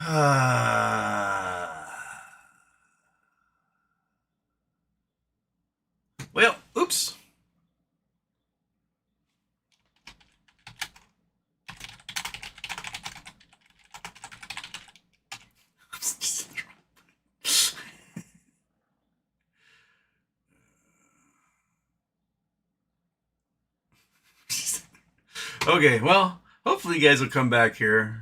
Well, oops. Okay, well, hopefully you guys will come back here.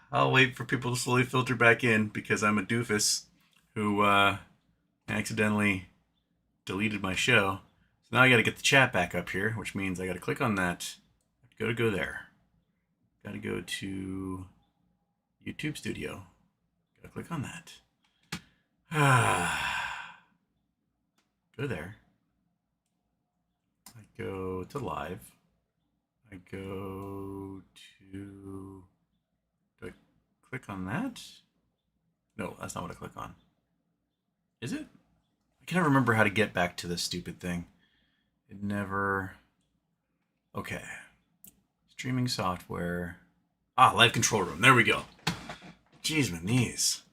I'll wait for people to slowly filter back in because I'm a doofus who accidentally deleted my show. So now I got to get the chat back up here, which means I got to click on that. Got to go there. Got to go to YouTube Studio. Got to click on that. Go there. I go to live. I go to... Do I click on that? No, that's not what I click on. Is it? I can't remember how to get back to this stupid thing. It never... Okay. Streaming software. Live control room. There we go. Jeez, my knees.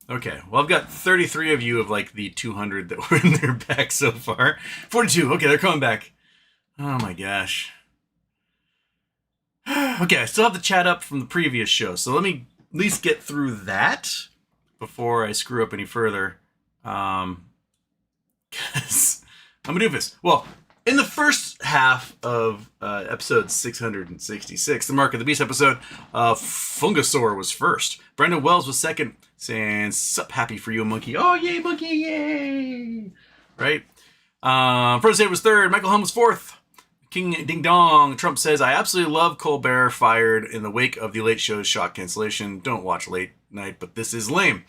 Okay, well, I've got 33 of you of like the 200 that were in their back so far. 42. Okay, they're coming back. Oh my gosh. Okay, I still have the chat up from the previous show, so let me at least get through that before I screw up any further. Because I'm a doofus. Well, in the first half of episode 666, the Mark of the Beast episode, Fungosaur was first. Brandon Wells was second, saying, "Sup, happy for you, monkey." Oh, yay, monkey, yay! Right? Frozen was third. Michael Hum was fourth. King Ding Dong. Trump says, "I absolutely love Colbert fired in the wake of the Late Show's shock cancellation. Don't watch late night, but this is lame."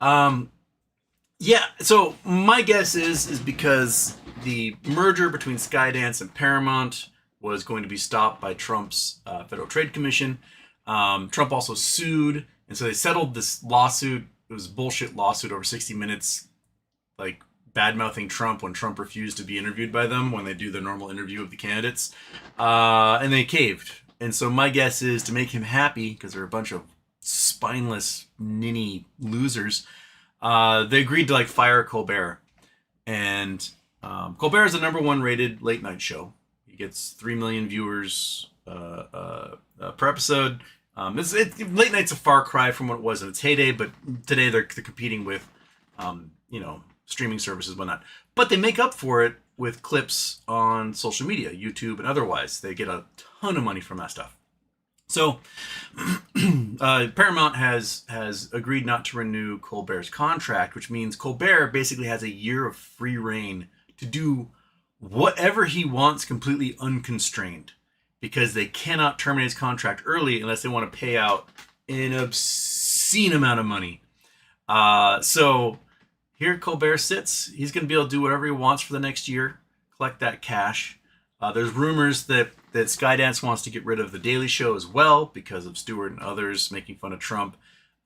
Yeah, so my guess is because the merger between Skydance and Paramount was going to be stopped by Trump's Federal Trade Commission. Trump also sued, and so they settled this lawsuit. It was a bullshit lawsuit over 60 Minutes, like bad-mouthing Trump when Trump refused to be interviewed by them when they do their normal interview of the candidates. And they caved. And so my guess is to make him happy, because they're a bunch of spineless, ninny losers, they agreed to like fire Colbert. And Colbert is the #1 rated late night show. He gets 3 million viewers per episode. Late night's a far cry from what it was in its heyday, but today they're competing with, streaming services and whatnot. But they make up for it with clips on social media, YouTube and otherwise. They get a ton of money from that stuff. So Paramount has agreed not to renew Colbert's contract, which means Colbert basically has a year of free reign to do whatever he wants completely unconstrained, because they cannot terminate his contract early unless they want to pay out an obscene amount of money. So here Colbert sits. He's going to be able to do whatever he wants for the next year, collect that cash. There's rumors that Skydance wants to get rid of The Daily Show as well because of Stewart and others making fun of Trump.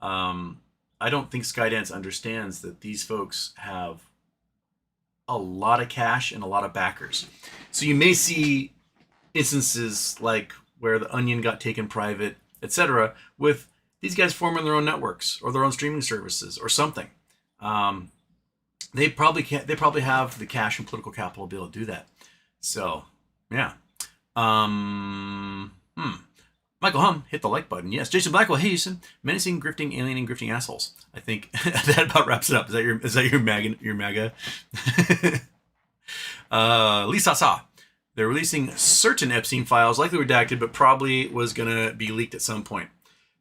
I don't think Skydance understands that these folks have a lot of cash and a lot of backers. So you may see instances like where The Onion got taken private, etc., with these guys forming their own networks or their own streaming services or something. They probably have the cash and political capital to be able to do that. So, yeah. Michael Hum hit the like button. Yes. Jason Blackwell. Hey, Houston. Menacing, grifting, alienating, grifting assholes. I think that about wraps it up. Is that your MAGA? Lisa Sa. They're releasing certain Epstein files, likely redacted, but probably was gonna be leaked at some point.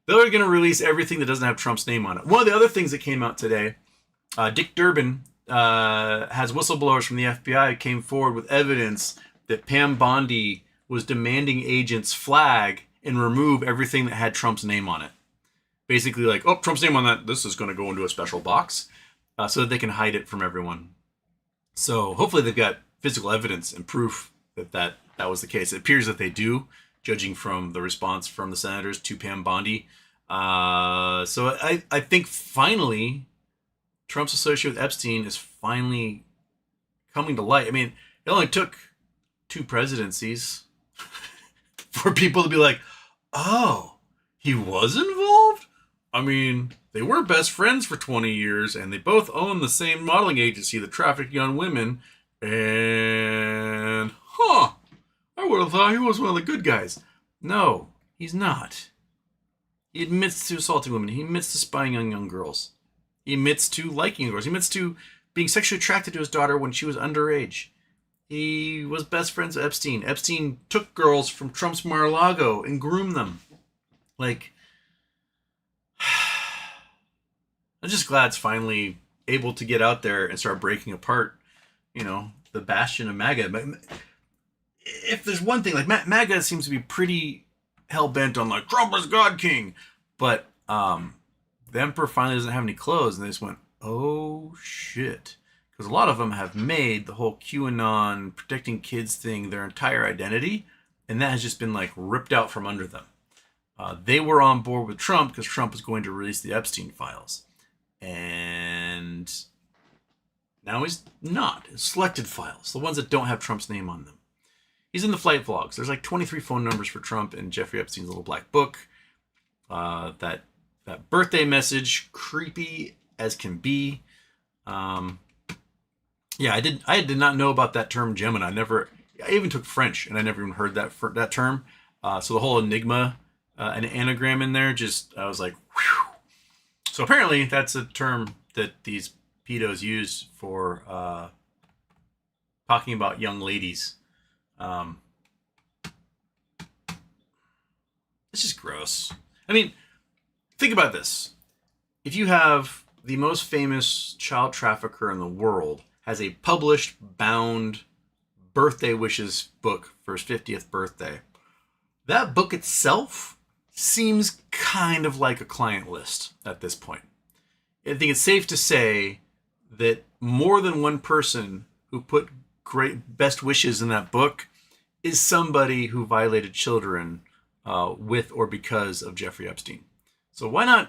They're gonna release everything that doesn't have Trump's name on it. One of the other things that came out today, Dick Durbin has whistleblowers from the FBI who came forward with evidence that Pam Bondi was demanding agents flag and remove everything that had Trump's name on it. Basically like, oh, Trump's name on that, this is going to go into a special box, so that they can hide it from everyone. So hopefully they've got physical evidence and proof that was the case. It appears that they do, judging from the response from the senators to Pam Bondi. So I think finally Trump's association with Epstein is finally coming to light. I mean, it only took 2 presidencies for people to be like, oh, he was involved? I mean, they were best friends for 20 years, and they both own the same modeling agency that trafficked young women. And, I would have thought he was one of the good guys. No, he's not. He admits to assaulting women. He admits to spying on young girls. He admits to liking girls. He admits to being sexually attracted to his daughter when she was underage. He was best friends with Epstein. Epstein took girls from Trump's Mar-a-Lago and groomed them. Like, I'm just glad it's finally able to get out there and start breaking apart, the bastion of MAGA. But if there's one thing, like MAGA seems to be pretty hell-bent on like, Trump is God King. But the emperor finally doesn't have any clothes, and they just went, oh shit. Because a lot of them have made the whole QAnon protecting kids thing their entire identity, and that has just been like ripped out from under them. They were on board with Trump because Trump was going to release the Epstein files. And now he's not. It's selected files, the ones that don't have Trump's name on them. He's in the flight vlogs. There's like 23 phone numbers for Trump in Jeffrey Epstein's little black book. That birthday message, creepy as can be. Yeah, I did not know about that term Gemini. I even took French, and I never even heard that term. So the whole enigma, an anagram in there, I was like, whew. So apparently that's a term that these pedos use for talking about young ladies. It's just gross. I mean, think about this. If you have the most famous child trafficker in the world has a published, bound birthday wishes book for his 50th birthday, that book itself seems kind of like a client list at this point. I think it's safe to say that more than one person who put great best wishes in that book is somebody who violated children with or because of Jeffrey Epstein. So why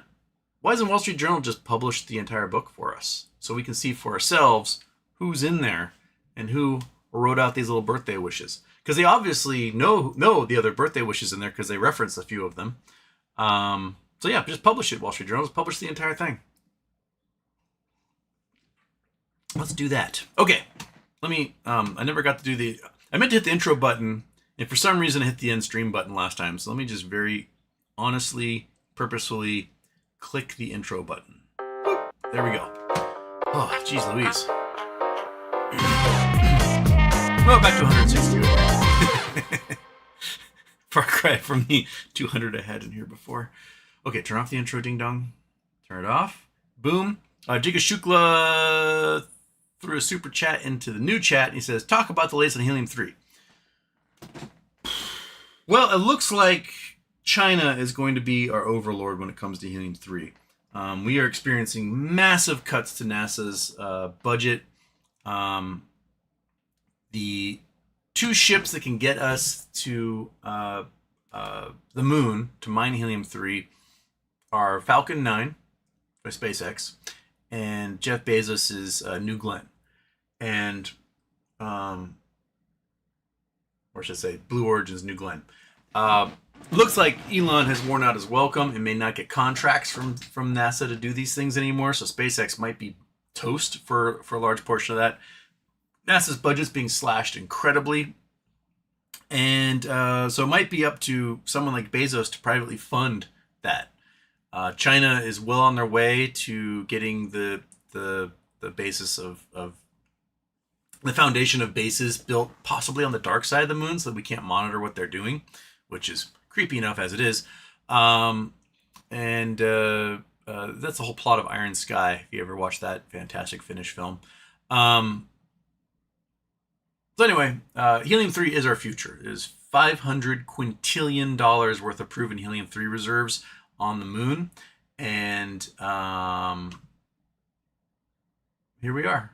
doesn't Wall Street Journal just publish the entire book for us so we can see for ourselves who's in there and who wrote out these little birthday wishes? Because they obviously know the other birthday wishes in there because they reference a few of them. So yeah, just publish it, Wall Street Journal. Just publish the entire thing. Let's do that. Okay, let me, I never got to do I meant to hit the intro button, and for some reason I hit the end stream button last time. So let me just very honestly, purposefully click the intro button. Boop, there we go. Oh, geez Louise. Well, back to 160. Far cry from the 200 I had in here before. Okay, turn off the intro, ding dong. Turn it off. Boom. Jiga Shukla threw a super chat into the new chat, and he says, talk about the latest on Helium-3. Well, it looks like China is going to be our overlord when it comes to Helium-3. We are experiencing massive cuts to NASA's budget. The two ships that can get us to the moon to mine Helium-3 are Falcon 9 by SpaceX and Jeff Bezos' New Glenn. And, or should I say, Blue Origin's New Glenn. Looks like Elon has worn out his welcome and may not get contracts from NASA to do these things anymore. So SpaceX might be toast for a large portion of that. NASA's budget's being slashed incredibly. And so it might be up to someone like Bezos to privately fund that. China is well on their way to getting the basis of the foundation of bases built possibly on the dark side of the moon so that we can't monitor what they're doing, which is creepy enough as it is. And that's the whole plot of Iron Sky, if you ever watched that fantastic Finnish film. So anyway, Helium-3 is our future. It is $500 quintillion worth of proven Helium-3 reserves on the moon. And here we are.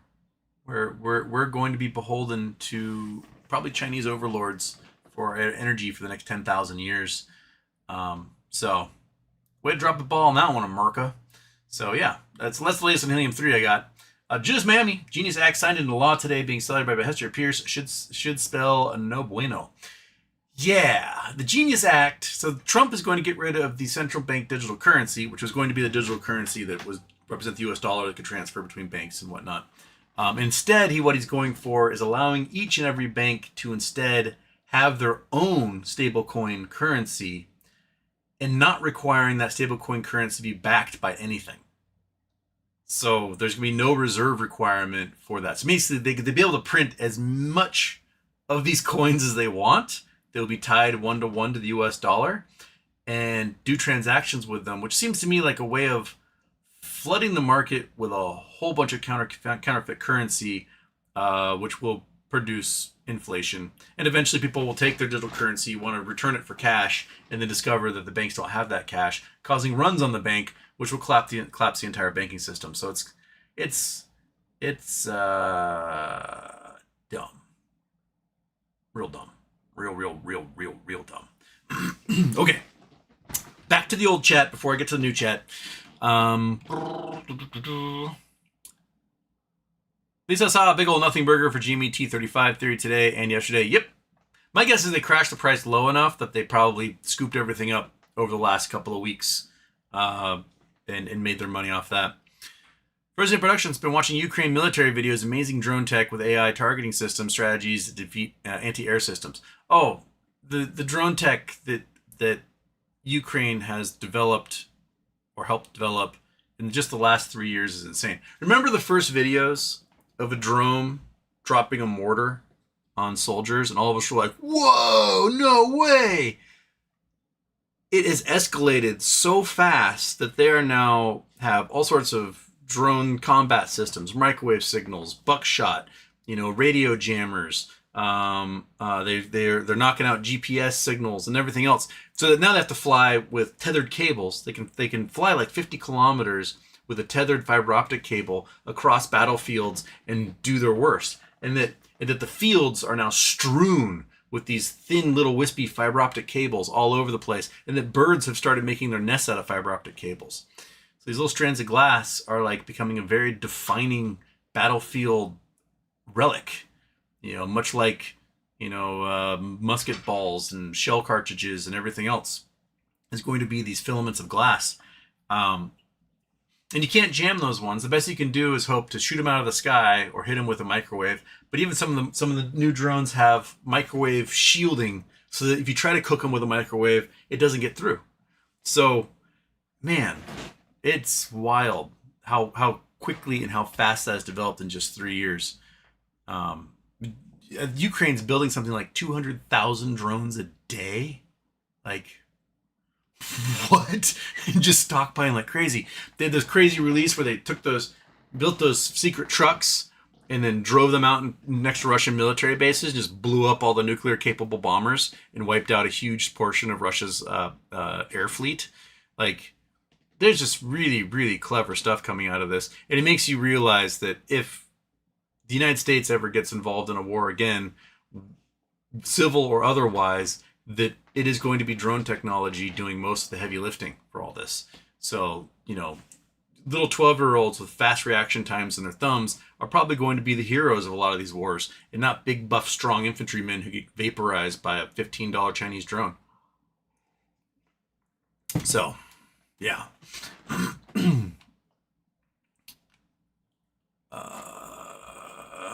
We're going to be beholden to probably Chinese overlords for energy for the next 10,000 years. So way to drop the ball on that one, America. So yeah, that's the latest on Helium-3 I got. Judas Miami, Genius Act signed into law today, being celebrated by Hester Pierce, should spell no bueno. Yeah, the Genius Act. So Trump is going to get rid of the central bank digital currency, which was going to be the digital currency that was represent the U.S. dollar that could transfer between banks and whatnot. Instead, what he's going for is allowing each and every bank to instead have their own stablecoin currency and not requiring that stablecoin currency to be backed by anything. So there's going to be no reserve requirement for that. So basically, they'll be able to print as much of these coins as they want. They'll be tied 1-to-1 to the US dollar and do transactions with them, which seems to me like a way of flooding the market with a whole bunch of counterfeit currency, which will produce inflation. And eventually people will take their digital currency, want to return it for cash, and then discover that the banks don't have that cash, causing runs on the bank, which will collapse the entire banking system. So it's dumb. Real dumb. Real dumb. Okay. Back to the old chat before I get to the new chat. Lisa saw a big old nothing burger for GME-T35 theory today and yesterday. Yep. My guess is they crashed the price low enough that they probably scooped everything up over the last couple of weeks and made their money off that. President Production's been watching Ukraine military videos, amazing drone tech with AI targeting system strategies to defeat anti-air systems. Oh, the drone tech that Ukraine has developed or helped develop in just the last 3 years is insane. Remember the first videos of a drone dropping a mortar on soldiers, and all of us were like, whoa, no way! It has escalated so fast that they are now have all sorts of drone combat systems, microwave signals, buckshot, radio jammers. They're knocking out GPS signals and everything else. So that now they have to fly with tethered cables. They can fly like 50 kilometers with a tethered fiber optic cable across battlefields and do their worst. And that the fields are now strewn with these thin little wispy fiber optic cables all over the place. And that birds have started making their nests out of fiber optic cables. So these little strands of glass are like becoming a very defining battlefield relic, much like, musket balls and shell cartridges and everything else is going to be these filaments of glass. And you can't jam those ones. The best you can do is hope to shoot them out of the sky or hit them with a microwave. But even some of the new drones have microwave shielding so that if you try to cook them with a microwave, it doesn't get through. So, man, it's wild how quickly and how fast that has developed in just 3 years. Ukraine's building something like 200,000 drones a day. Like, what? Just stockpiling like crazy. They had this crazy release where they built those secret trucks and then drove them out next to Russian military bases, just blew up all the nuclear capable bombers and wiped out a huge portion of Russia's air fleet. Like, there's just really, really clever stuff coming out of this. And it makes you realize that if the United States ever gets involved in a war again, civil or otherwise, that it is going to be drone technology doing most of the heavy lifting for all this. So, little 12-year-olds with fast reaction times in their thumbs are probably going to be the heroes of a lot of these wars, and not big, buff, strong infantrymen who get vaporized by a $15 Chinese drone. So, yeah.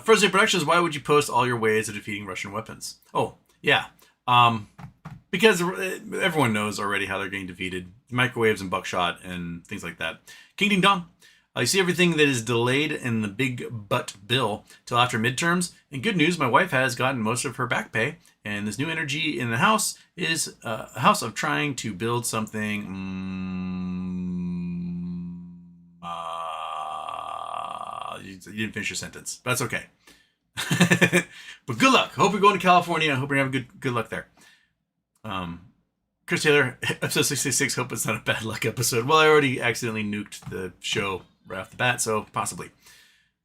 First Day Productions, why would you post all your ways of defeating Russian weapons? Oh, yeah. Because everyone knows already how they're getting defeated. Microwaves and buckshot and things like that. King Ding Dong. You see everything that is delayed in the big butt bill till after midterms. And good news, my wife has gotten most of her back pay. And this new energy in the house is a house of trying to build something. You didn't finish your sentence. But that's okay. But good luck. Hope you're going to California. I hope you're having good luck there. Chris Taylor, episode 66, hope it's not a bad luck episode. Well, I already accidentally nuked the show right off the bat, so possibly.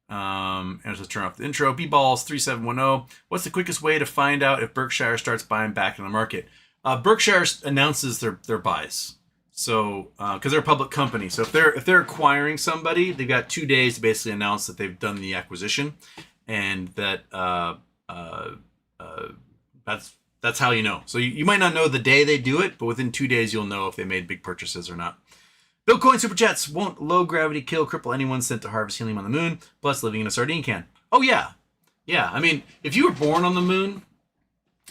And let's turn off the intro. B-Balls 3710. What's the quickest way to find out if Berkshire starts buying back in the market? Berkshire announces their buys. So, because they're a public company. So if they're acquiring somebody, they've got 2 days to basically announce that they've done the acquisition. And that's That's how you know. So you might not know the day they do it, but within 2 days you'll know if they made big purchases or not. Bitcoin Super Chats. Won't low gravity kill, cripple anyone sent to harvest helium on the moon, plus living in a sardine can? Oh, yeah. Yeah, I mean, if you were born on the moon,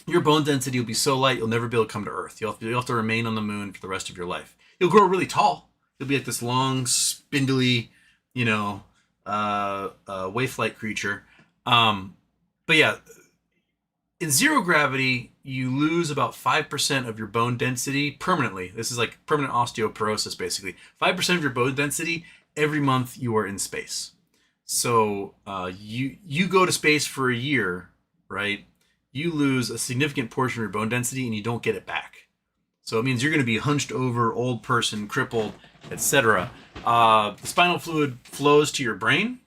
your bone density will be so light you'll never be able to come to Earth. You'll have to remain on the moon for the rest of your life. You'll grow really tall. You'll be like this long, spindly, you know, wave-flight creature. But yeah, in zero gravity, you lose about 5% of your bone density permanently. This is like permanent osteoporosis, basically. 5% of your bone density every month you are in space. So you go to space for a year, right? You lose a significant portion of your bone density and you don't get it back. So it means you're going to be hunched over, old person, crippled, etc. The spinal fluid flows to your brain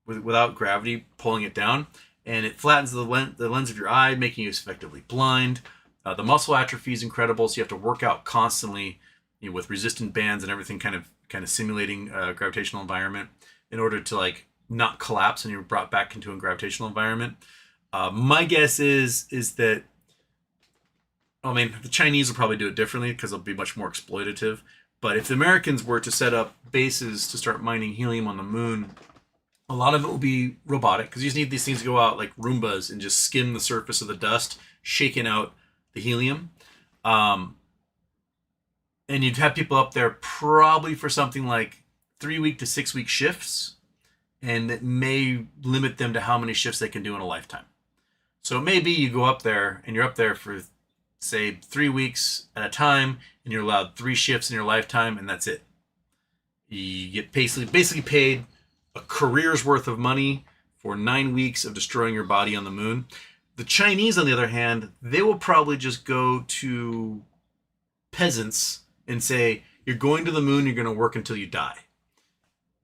without gravity pulling it down, and it flattens the lens of your eye, making you effectively blind. The muscle atrophy is incredible, so you have to work out constantly, with resistant bands and everything kind of simulating a gravitational environment in order to like not collapse and you're brought back into a gravitational environment. My guess is that, I mean, the Chinese will probably do it differently because it'll be much more exploitative. But if the Americans were to set up bases to start mining helium on the moon, a lot of it will be robotic because you just need these things to go out like Roombas and just skim the surface of the dust, shaking out the helium. And you'd have people up there probably for something like 3-week to 6-week shifts, and it may limit them to how many shifts they can do in a lifetime. So maybe you go up there and you're up there for, say, 3 weeks at a time, and you're allowed 3 shifts in your lifetime, and that's it. You get basically paid a career's worth of money for 9 weeks of destroying your body on the moon. The Chinese, on the other hand, they will probably just go to peasants and say, you're going to the moon, you're going to work until you die.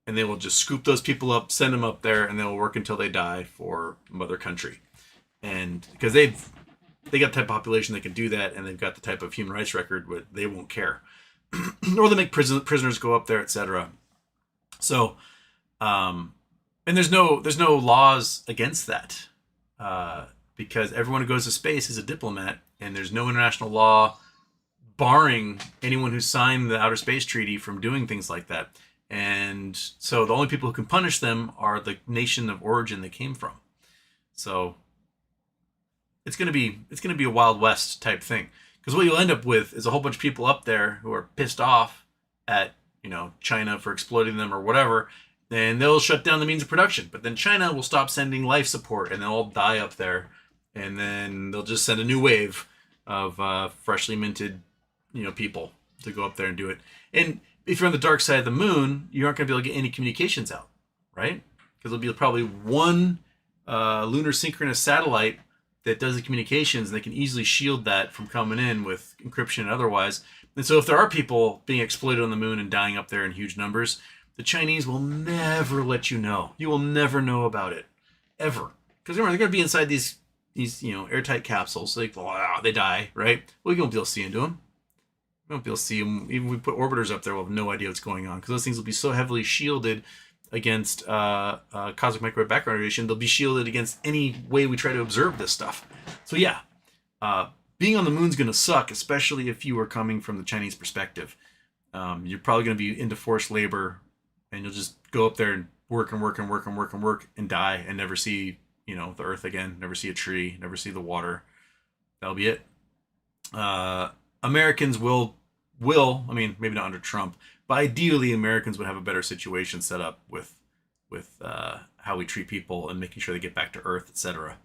And they will just scoop those people up, send them up there, and they will work until they die for mother country. And because they got the type of population that can do that, and they've got the type of human rights record where they won't care. Or they make prisoners go up there, etc. So, and there's no laws against that, because everyone who goes to space is a diplomat, and there's no international law barring anyone who signed the Outer Space Treaty from doing things like that. And so the only people who can punish them are the nation of origin they came from. So it's gonna be a Wild West type thing, because what you'll end up with is a whole bunch of people up there who are pissed off at China for exploiting them or whatever. And they'll shut down the means of production. But then China will stop sending life support, and they'll all die up there. And then they'll just send a new wave of freshly minted, people to go up there and do it. And if you're on the dark side of the moon, you aren't going to be able to get any communications out, right? Because there'll be probably one lunar synchronous satellite that does the communications, and they can easily shield that from coming in with encryption and otherwise. And so if there are people being exploited on the moon and dying up there in huge numbers, the Chinese will never let you know. You will never know about it, ever. Because remember, they're going to be inside these airtight capsules. Like, they die, right? Well, you won't be able to see into them. You won't be able to see them. Even if we put orbiters up there, we'll have no idea what's going on. Because those things will be so heavily shielded against cosmic microwave background radiation. They'll be shielded against any way we try to observe this stuff. So yeah, being on the moon's going to suck, especially if you are coming from the Chinese perspective. You're probably going to be into forced labor, and you'll just go up there and work and die and never see, the Earth again, never see a tree, never see the water. That'll be it. Americans will, I mean, maybe not under Trump, but ideally Americans would have a better situation set up with how we treat people and making sure they get back to Earth, etc.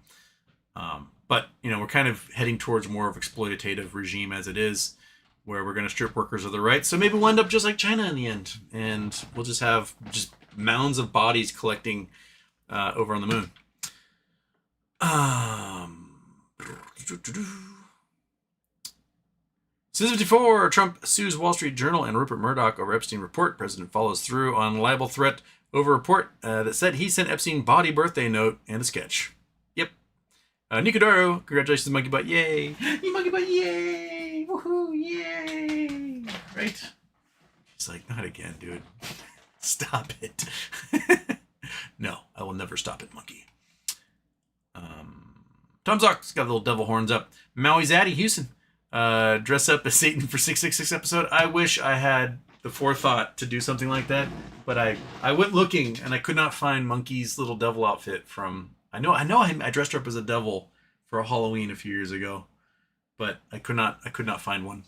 But, we're kind of heading towards more of exploitative regime as it is, where we're going to strip workers of their rights. So maybe we'll end up just like China in the end, and we'll just have mounds of bodies collecting over on the moon. Since 54, Trump sues Wall Street Journal and Rupert Murdoch over Epstein report. President follows through on libel threat over report that said he sent Epstein body birthday note and a sketch. Yep. Nicodoro, congratulations, Monkey Butt, yay! You Monkey Butt, yay! Woohoo, yay! Right? He's like, not again, dude. Stop it. No, I will never stop it, Monkey. Tom Zock's got little devil horns up. Maui's Addy Houston. Dress up as Satan for 666 episode. I wish I had the forethought to do something like that, but I went looking and I could not find Monkey's little devil outfit from. I know I dressed her up as a devil for a Halloween a few years ago, but I could not find one.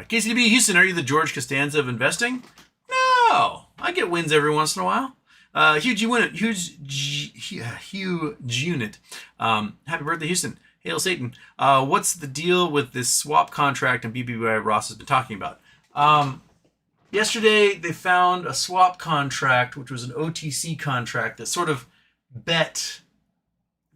KCDB Houston, are you the George Costanza of investing? No, I get wins every once in a while. Huge unit. Happy birthday, Houston. Hail Satan. What's the deal with this swap contract and BBY Ross has been talking about? Yesterday, they found a swap contract, which was an OTC contract that sort of bet.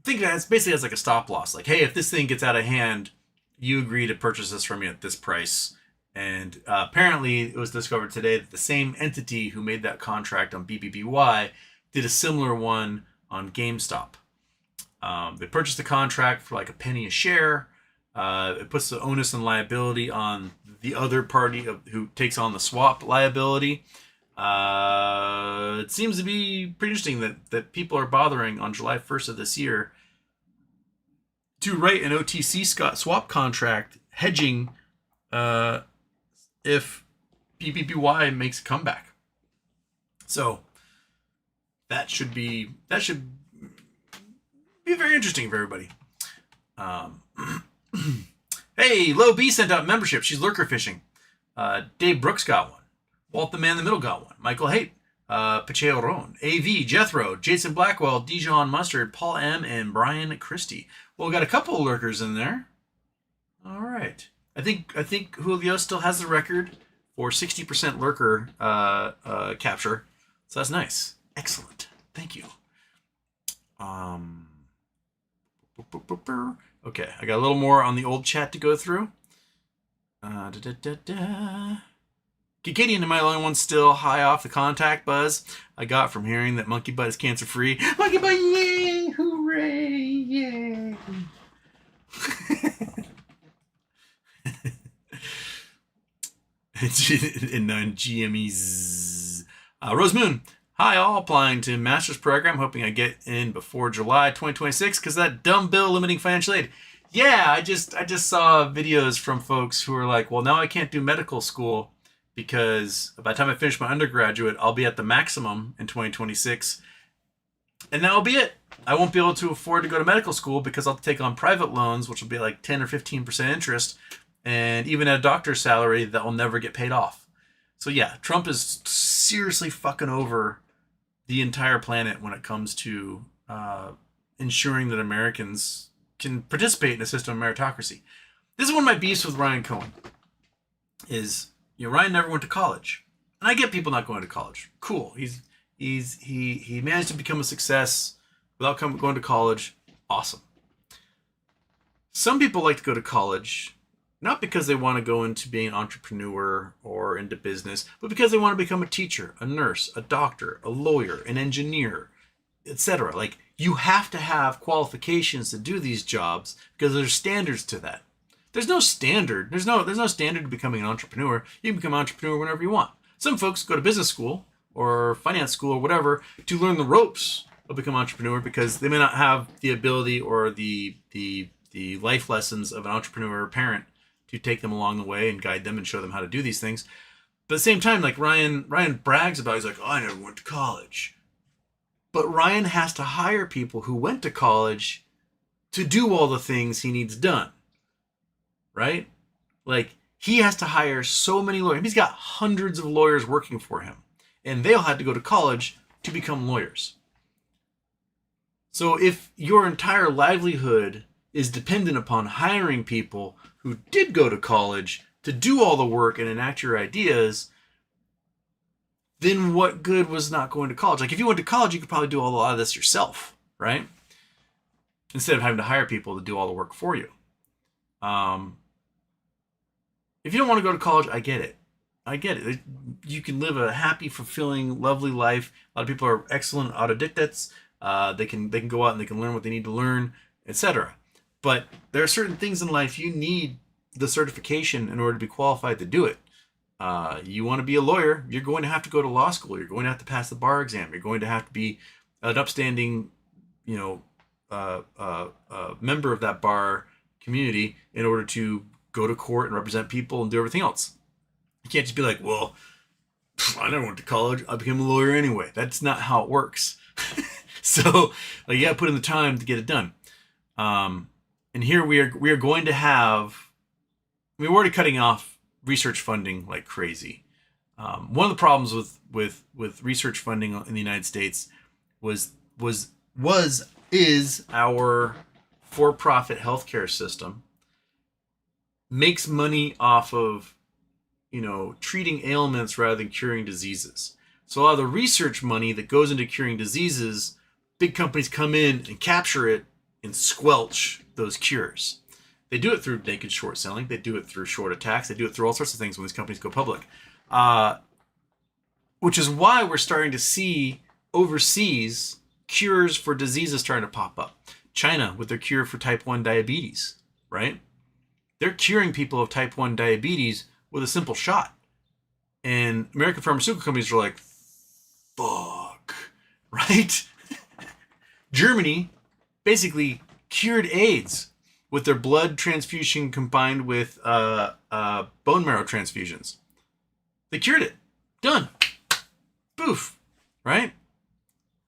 Think of it as basically as like a stop loss. Like, hey, if this thing gets out of hand, you agree to purchase this from me at this price. And apparently, it was discovered today that the same entity who made that contract on BBBY did a similar one on GameStop. They purchased the contract for like a penny a share. It puts the onus and liability on the other party who takes on the swap liability. It seems to be pretty interesting that people are bothering on July 1st of this year to write an OTC swap contract hedging if BBBY makes a comeback. So that should be very interesting for everybody. Hey, Low B sent out membership. She's lurker fishing. Dave Brooks got one. Walt the Man in the Middle got one. Michael Haight. Pacheco Ron. AV, Jethro, Jason Blackwell, Dijon Mustard, Paul M, and Brian Christie. Well, we got a couple of lurkers in there. All right. I think Julio still has the record for 60% lurker capture. So that's nice. Excellent. Thank you. Okay, I got a little more on the old chat to go through. Kikadian, am I the only one still high off the contact buzz I got from hearing that monkey butt is cancer free? Monkey butt, yay! Hooray! Yay! In GMEs. Rose Moon. Hi, all. Applying to master's program. Hoping I get in before July 2026 because that dumb bill limiting financial aid. Yeah, I just saw videos from folks who are like, well, now I can't do medical school because by the time I finish my undergraduate, I'll be at the maximum in 2026. And that'll be it. I won't be able to afford to go to medical school because I'll take on private loans, which will be like 10 or 15% interest. And even at a doctor's salary, that will never get paid off. So yeah, Trump is seriously fucking over the entire planet when it comes to ensuring that Americans can participate in a system of meritocracy. This is one of my beefs with Ryan Cohen. Ryan never went to college, and I get people not going to college. Cool. He managed to become a success without going to college. Awesome. Some people like to go to college not because they want to go into being an entrepreneur or into business, but because they want to become a teacher, a nurse, a doctor, a lawyer, an engineer, etc. Like, you have to have qualifications to do these jobs because there's standards to that. There's no standard. There's no standard to becoming an entrepreneur. You can become an entrepreneur whenever you want. Some folks go to business school or finance school or whatever to learn the ropes of becoming an entrepreneur because they may not have the ability or the life lessons of an entrepreneur parent to take them along the way and guide them and show them how to do these things. But at the same time, like Ryan brags about, he's like, oh, I never went to college. But Ryan has to hire people who went to college to do all the things he needs done. Right? Like, he has to hire so many lawyers. He's got hundreds of lawyers working for him. And they all had to go to college to become lawyers. So if your entire livelihood is dependent upon hiring people who did go to college to do all the work and enact your ideas, then what good was not going to college? Like, if you went to college, you could probably do a lot of this yourself, right? Instead of having to hire people to do all the work for you. If you don't want to go to college, I get it. You can live a happy, fulfilling, lovely life. A lot of people are excellent autodidacts. They can go out and they can learn what they need to learn, etc. But there are certain things in life you need the certification in order to be qualified to do it. You want to be a lawyer, you're going to have to go to law school. You're going to have to pass the bar exam. You're going to have to be an upstanding, member of that bar community in order to go to court and represent people and do everything else. You can't just be like, well, I never went to college. I became a lawyer anyway. That's not how it works. So, like, you got to put in the time to get it done. And here we are going to have. We're already cutting off research funding like crazy. One of the problems with research funding in the United States is our for-profit healthcare system makes money off of treating ailments rather than curing diseases. So a lot of the research money that goes into curing diseases, big companies come in and capture it and squelch those cures. They do it through naked short selling. They do it through short attacks. They do it through all sorts of things when these companies go public. Which is why we're starting to see overseas cures for diseases starting to pop up. China with their cure for type 1 diabetes, right? They're curing people of type 1 diabetes with a simple shot. And American pharmaceutical companies are like, fuck, right? Germany basically cured AIDS with their blood transfusion combined with bone marrow transfusions. They cured it. Done. Boof. Right?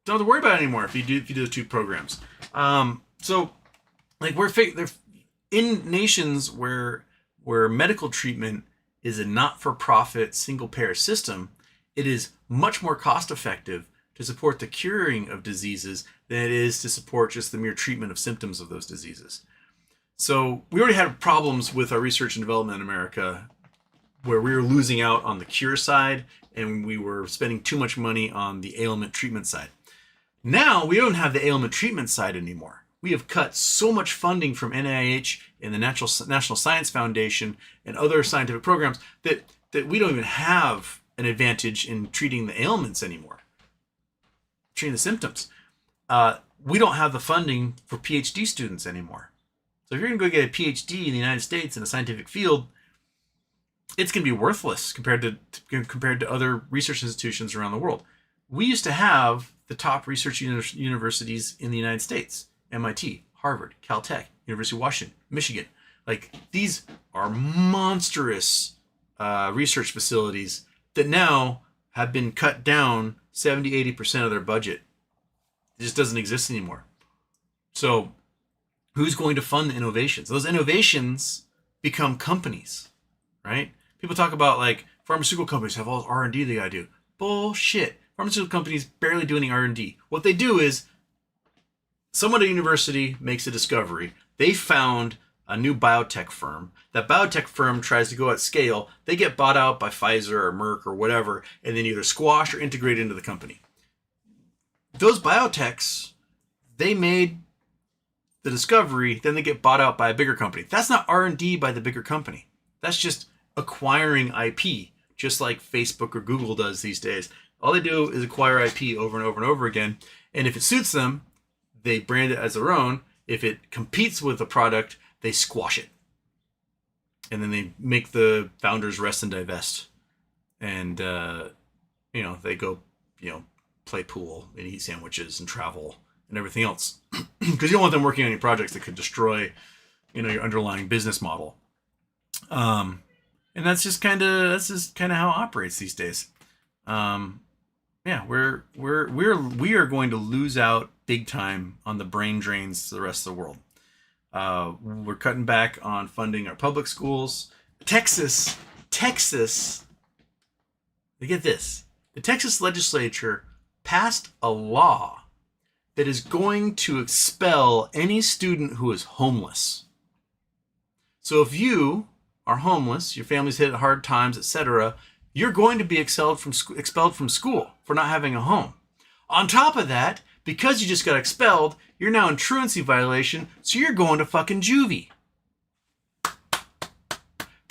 Don't have to worry about it anymore if you do the two programs. So, like, they're in nations where medical treatment is a not-for-profit single-payer system. It is much more cost-effective to support the curing of diseases than it is to support just the mere treatment of symptoms of those diseases. So we already had problems with our research and development in America where we were losing out on the cure side and we were spending too much money on the ailment treatment side. Now we don't have the ailment treatment side anymore. We have cut so much funding from NIH and the National Science Foundation and other scientific programs that we don't even have an advantage in treating the ailments anymore, treating the symptoms. We don't have the funding for PhD students anymore. So if you're going to go get a PhD in the United States in a scientific field, it's going to be worthless compared to other research institutions around the world. We used to have the top research universities in the United States: MIT, Harvard, Caltech, University of Washington, Michigan. Like, these are monstrous research facilities that now have been cut down 70-80% of their budget. It just doesn't exist anymore. So who's going to fund the innovations? Those innovations become companies, right? People talk about, like, pharmaceutical companies have all this R&D they gotta do. Bullshit. Pharmaceutical companies barely do any R&D. What they do is someone at a university makes a discovery. They found a new biotech firm. That biotech firm tries to go at scale. They get bought out by Pfizer or Merck or whatever, and then either squash or integrate into the company. Those biotechs, they made the discovery, then they get bought out by a bigger company. That's not R&D by the bigger company. That's just acquiring IP, just like Facebook or Google does these days. All they do is acquire IP over and over and over again. And if it suits them, they brand it as their own. If it competes with a product, they squash it. And then they make the founders rest and divest. And, they go, play pool and eat sandwiches and travel and everything else. Because you don't want them working on any projects that could destroy, your underlying business model. And that's just kind of how it operates these days. We are going to lose out big time on the brain drains to the rest of the world. We're cutting back on funding our public schools. Texas, get this. The Texas legislature passed a law that is going to expel any student who is homeless. So if you are homeless, your family's hit hard times, etc., you're going to be expelled from school for not having a home. On top of that, because you just got expelled, you're now in truancy violation, so you're going to fucking juvie.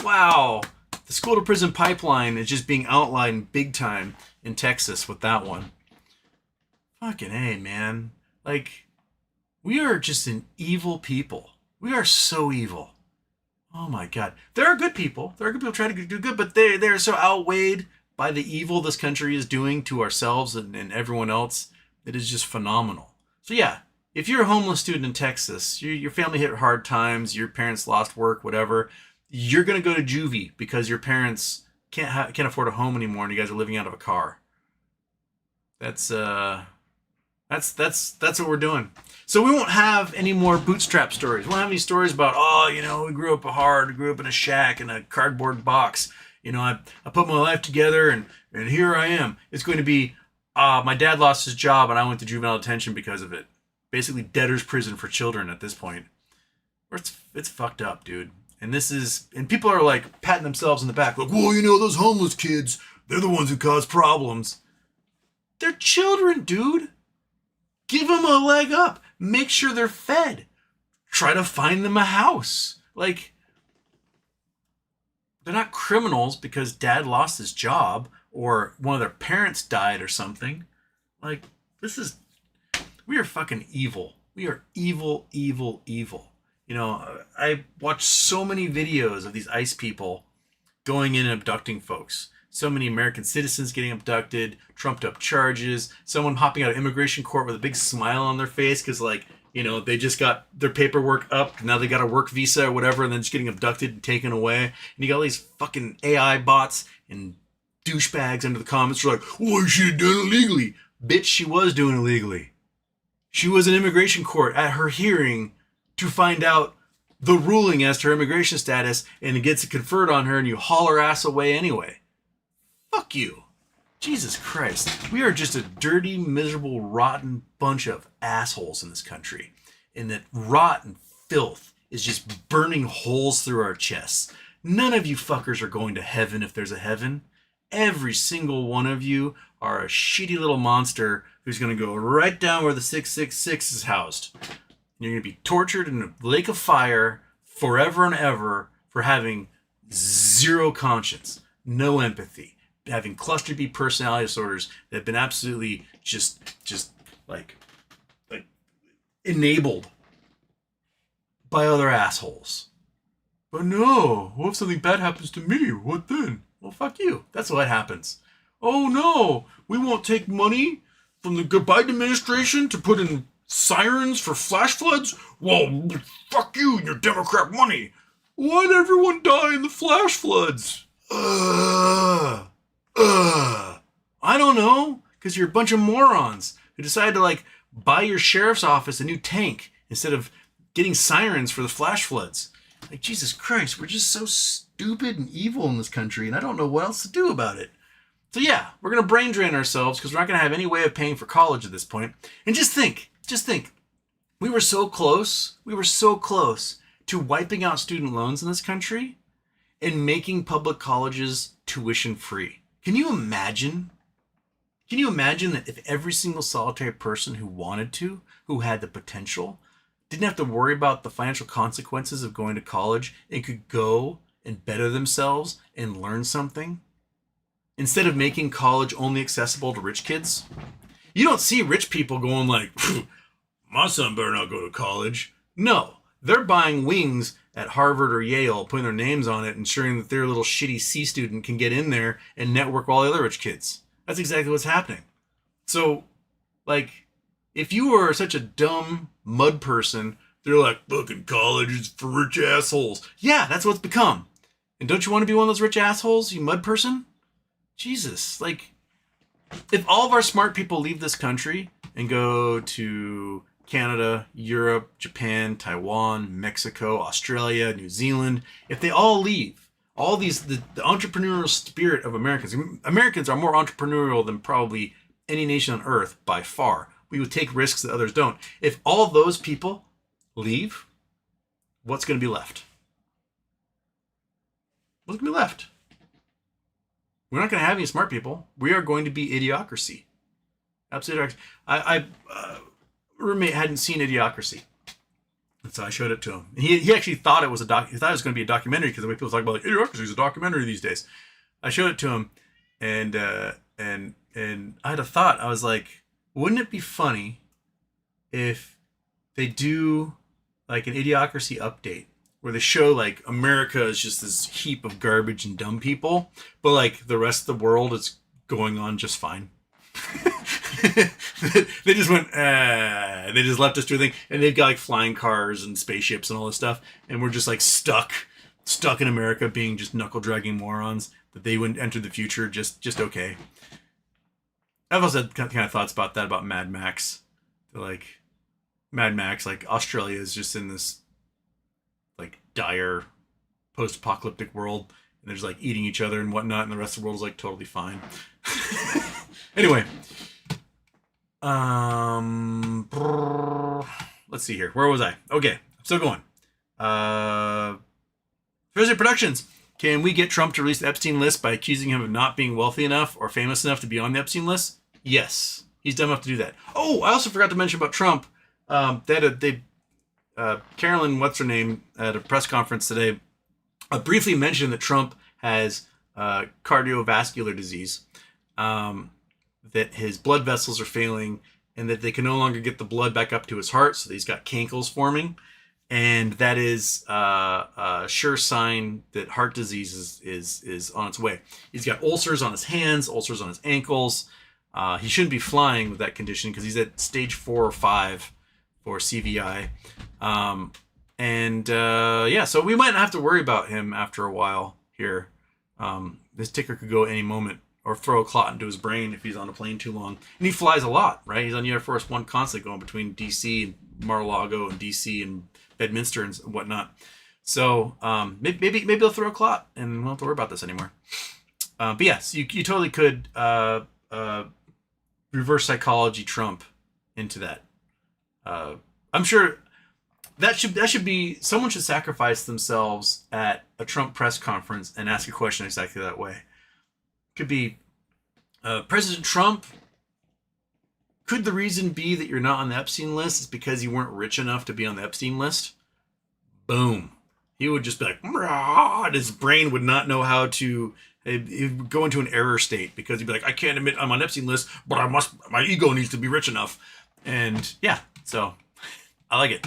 Wow. The school to prison pipeline is just being outlined big time in Texas with that one. Fucking A, man. Like, we are just an evil people. We are so evil. Oh my God. There are good people. There are good people trying to do good, but they're so outweighed by the evil this country is doing to ourselves and everyone else. It is just phenomenal. So yeah, if you're a homeless student in Texas, your family hit hard times, your parents lost work, whatever, you're gonna go to juvie because your parents can't afford a home anymore, and you guys are living out of a car. That's that's what we're doing. So we won't have any more bootstrap stories. We won't have any stories about, oh, we grew up hard, we grew up in a shack in a cardboard box. I put my life together and here I am. It's going to be, my dad lost his job and I went to juvenile detention because of it. Basically debtor's prison for children at this point. It's fucked up, dude. And people are like patting themselves in the back, like, well, those homeless kids, they're the ones who cause problems. They're children, dude. Give them a leg up. Make sure they're fed. Try to find them a house. Like, they're not criminals because dad lost his job or one of their parents died or something. Like, we are fucking evil. We are evil, evil, evil. I watched so many videos of these ICE people going in and abducting folks. So many American citizens getting abducted, trumped up charges, someone hopping out of immigration court with a big smile on their face because, they just got their paperwork up. Now they got a work visa or whatever, and then just getting abducted and taken away. And you got all these fucking AI bots and douchebags under the comments who are like, well, you should have done it legally. Bitch, she was doing it illegally. She was in immigration court at her hearing to find out the ruling as to her immigration status, and it gets conferred on her, and you haul her ass away anyway. Fuck you. Jesus Christ. We are just a dirty, miserable, rotten bunch of assholes in this country. And that rot and filth is just burning holes through our chests. None of you fuckers are going to heaven if there's a heaven. Every single one of you are a shitty little monster who's going to go right down where the 666 is housed. And you're going to be tortured in a lake of fire forever and ever for having zero conscience, no empathy, having cluster B personality disorders that have been absolutely just like enabled by other assholes. But no, what if something bad happens to me? What then? Well, fuck you. That's what happens. Oh no, we won't take money from the Biden administration to put in sirens for flash floods? Well, fuck you and your Democrat money. Why'd everyone die in the flash floods? I don't know, because you're a bunch of morons who decided to buy your sheriff's office a new tank instead of getting sirens for the flash floods. Like, Jesus Christ, we're just so stupid and evil in this country, and I don't know what else to do about it. So yeah, we're going to brain drain ourselves because we're not going to have any way of paying for college at this point. And just think, we were so close to wiping out student loans in this country and making public colleges tuition free. Can you imagine? Can you imagine that if every single solitary person who wanted to, who had the potential, didn't have to worry about the financial consequences of going to college and could go and better themselves and learn something? Instead of making college only accessible to rich kids? You don't see rich people going like, my son better not go to college. No, they're buying wings at Harvard or Yale, putting their names on it, ensuring that their little shitty C student can get in there and network with all the other rich kids. That's exactly what's happening. So, if you were such a dumb mud person, they're like, fucking college is for rich assholes. Yeah, that's what it's become. And don't you want to be one of those rich assholes, you mud person? Jesus, if all of our smart people leave this country and go to Canada, Europe, Japan, Taiwan, Mexico, Australia, New Zealand, if they all leave, all these, the entrepreneurial spirit of Americans are more entrepreneurial than probably any nation on earth by far. We would take risks that others don't. If all those people leave, what's going to be left? What's going to be left? We're not going to have any smart people. We are going to be Idiocracy. Absolutely. I roommate hadn't seen Idiocracy, and so I showed it to him. He actually thought it was he thought it was going to be a documentary because the way people talk about Idiocracy is a documentary these days. I showed it to him, and I had a thought. I was like, wouldn't it be funny if they do an Idiocracy update where they show like America is just this heap of garbage and dumb people, but like the rest of the world is going on just fine. They just went, they just left us to a thing, and they've got like flying cars and spaceships and all this stuff, and we're just like stuck in America being just knuckle dragging morons that they wouldn't enter the future just okay. I've also had kind of thoughts about that about Mad Max. Like Mad Max, like Australia is just in this like dire post-apocalyptic world, and they're just like eating each other and whatnot, and the rest of the world is like totally fine. Anyway, let's see here. Where was I? Okay, I'm still going. Thursday Productions. Can we get Trump to release the Epstein list by accusing him of not being wealthy enough or famous enough to be on the Epstein list? Yes, he's dumb enough to do that. Oh, I also forgot to mention about Trump. Carolyn, what's her name, at a press conference today, briefly mentioned that Trump has cardiovascular disease, that his blood vessels are failing, and that they can no longer get the blood back up to his heart, so he's got cankles forming, and that is a sure sign that heart disease is on its way. He's got ulcers on his hands, ulcers on his ankles. He shouldn't be flying with that condition because he's at stage 4 or 5 for CVI. Yeah, so we might not have to worry about him after a while here. This ticker could go any moment, or throw a clot into his brain if he's on a plane too long. And he flies a lot, right? He's on Air Force One constantly, going between DC and Mar-a-Lago and DC and Bedminster and whatnot. So maybe they'll throw a clot and we won't have to worry about this anymore. But yes, you totally could reverse psychology Trump into that. I'm sure that should be, someone should sacrifice themselves at a Trump press conference and ask a question exactly that way. Could be, President Trump, could the reason be that you're not on the Epstein list is because you weren't rich enough to be on the Epstein list? Boom. He would just be like, and his brain would not know how to, he'd go into an error state because he'd be like, I can't admit I'm on Epstein list, but my ego needs to be rich enough. And yeah, so I like it.